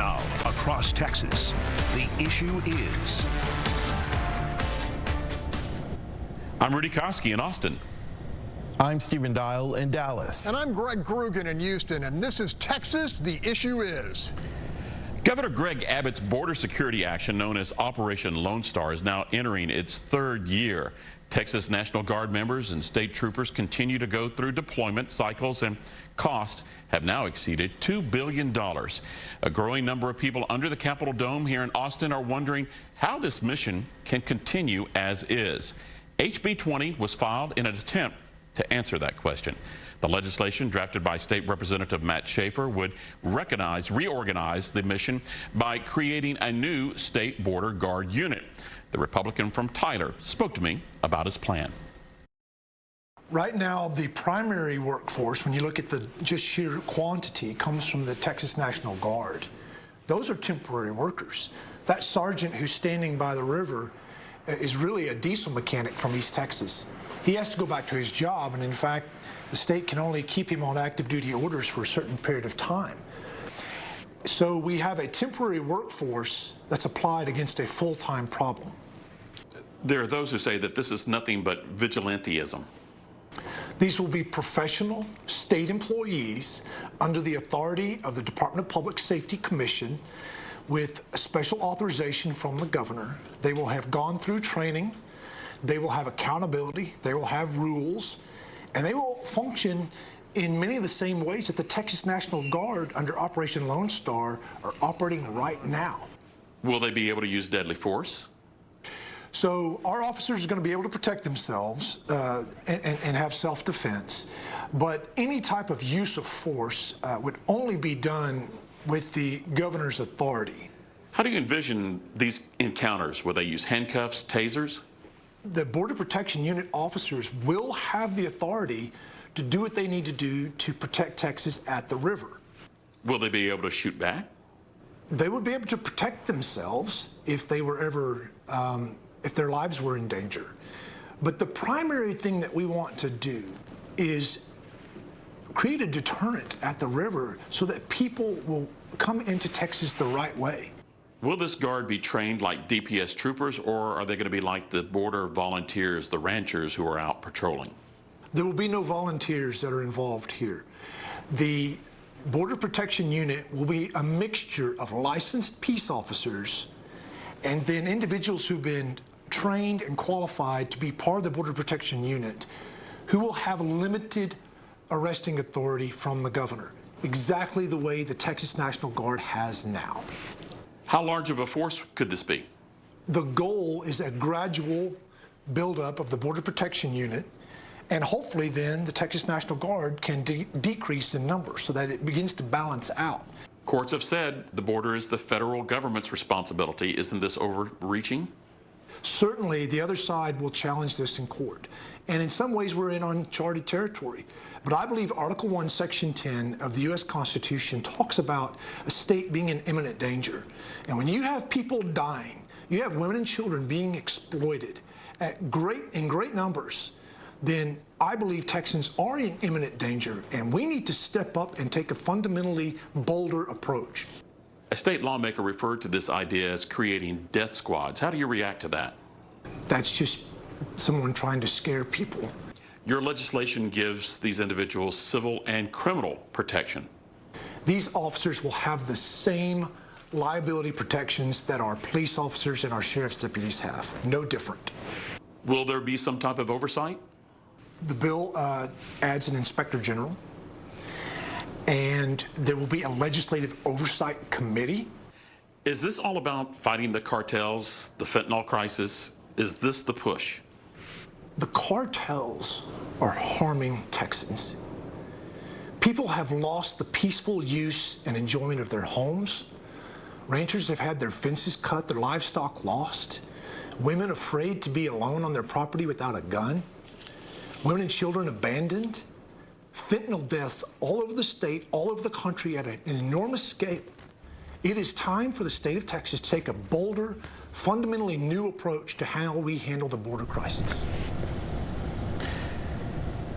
Now, across Texas, the issue is... I'm Rudy Koski in Austin. I'm Stephen Dial in Dallas. And I'm Greg Grugan in Houston, and this is Texas, the issue is. Governor Greg Abbott's border security action, known as Operation Lone Star, is now entering its third year. Texas National Guard members and state troopers continue to go through deployment cycles, and costs have now exceeded $2 billion. A growing number of people under the Capitol Dome here in Austin are wondering how this mission can continue as is. HB 20 was filed in an attempt to answer that question. The legislation drafted by State Representative Matt Schaefer would reorganize the mission by creating a new state border guard unit. The Republican from Tyler spoke to me about his plan. Right now, the primary workforce, when you look at the just sheer quantity, comes from the Texas National Guard. Those are temporary workers. That sergeant who's standing by the river is really a diesel mechanic from East Texas. He has to go back to his job, and in fact, the state can only keep him on active duty orders for a certain period of time. So we have a temporary workforce that's applied against a full-time problem. There are those who say that this is nothing but vigilantism. These will be professional state employees under the authority of the Department of Public Safety Commission with a special authorization from the governor. They will have gone through training, they will have accountability, they will have rules, and they will function in many of the same ways that the Texas National Guard under Operation Lone Star are operating right now. Will they be able to use deadly force? So our officers are going to be able to protect themselves and have self-defense, but any type of use of force would only be done with the governor's authority. How do you envision these encounters? Will they use handcuffs, tasers? The Border Protection Unit officers will have the authority to do what they need to do to protect Texas at the river. Will they be able to shoot back? They would be able to protect themselves if they were ever, if their lives were in danger. But the primary thing that we want to do is create a deterrent at the river so that people will come into Texas the right way. Will this guard be trained like DPS troopers, or are they going to be like the border volunteers, the ranchers who are out patrolling? There will be no volunteers that are involved here. The Border Protection Unit will be a mixture of licensed peace officers and then individuals who've been trained and qualified to be part of the Border Protection Unit who will have limited arresting authority from the governor, exactly the way the Texas National Guard has now. How large of a force could this be? The goal is a gradual buildup of the Border Protection Unit, and hopefully then the Texas National Guard can decrease in number so that it begins to balance out. Courts have said the border is the federal government's responsibility. Isn't this overreaching? Certainly, the other side will challenge this in court. And in some ways, we're in uncharted territory. But I believe Article 1, Section 10 of the U.S. Constitution talks about a state being in imminent danger. And when you have people dying, you have women and children being exploited in great numbers, then I believe Texans are in imminent danger, and we need to step up and take a fundamentally bolder approach. A state lawmaker referred to this idea as creating death squads. How do you react to that? That's just someone trying to scare people. Your legislation gives these individuals civil and criminal protection. These officers will have the same liability protections that our police officers and our sheriff's deputies have. No different. Will there be some type of oversight? The bill adds an inspector general, and there will be a legislative oversight committee. Is this all about fighting the cartels, the fentanyl crisis? Is this the push? The cartels are harming Texans. People have lost the peaceful use and enjoyment of their homes. Ranchers have had their fences cut, their livestock lost. Women afraid to be alone on their property without a gun. Women and children abandoned. Fentanyl deaths all over the state, all over the country at an enormous scale. It is time for the state of Texas to take a bolder, fundamentally new approach to how we handle the border crisis.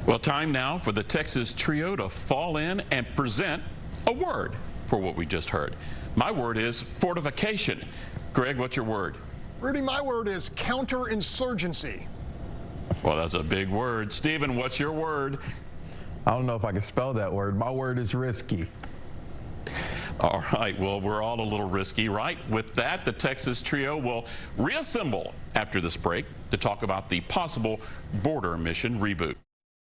Well, time now for the Texas Trio to fall in and present a word for what we just heard. My word is fortification. Greg, what's your word? Rudy, my word is counterinsurgency. Well, that's a big word. Stephen, what's your word? I don't know if I can spell that word. My word is risky. All right, well, we're all a little risky, right? With that, the Texas trio will reassemble after this break to talk about the possible border mission reboot.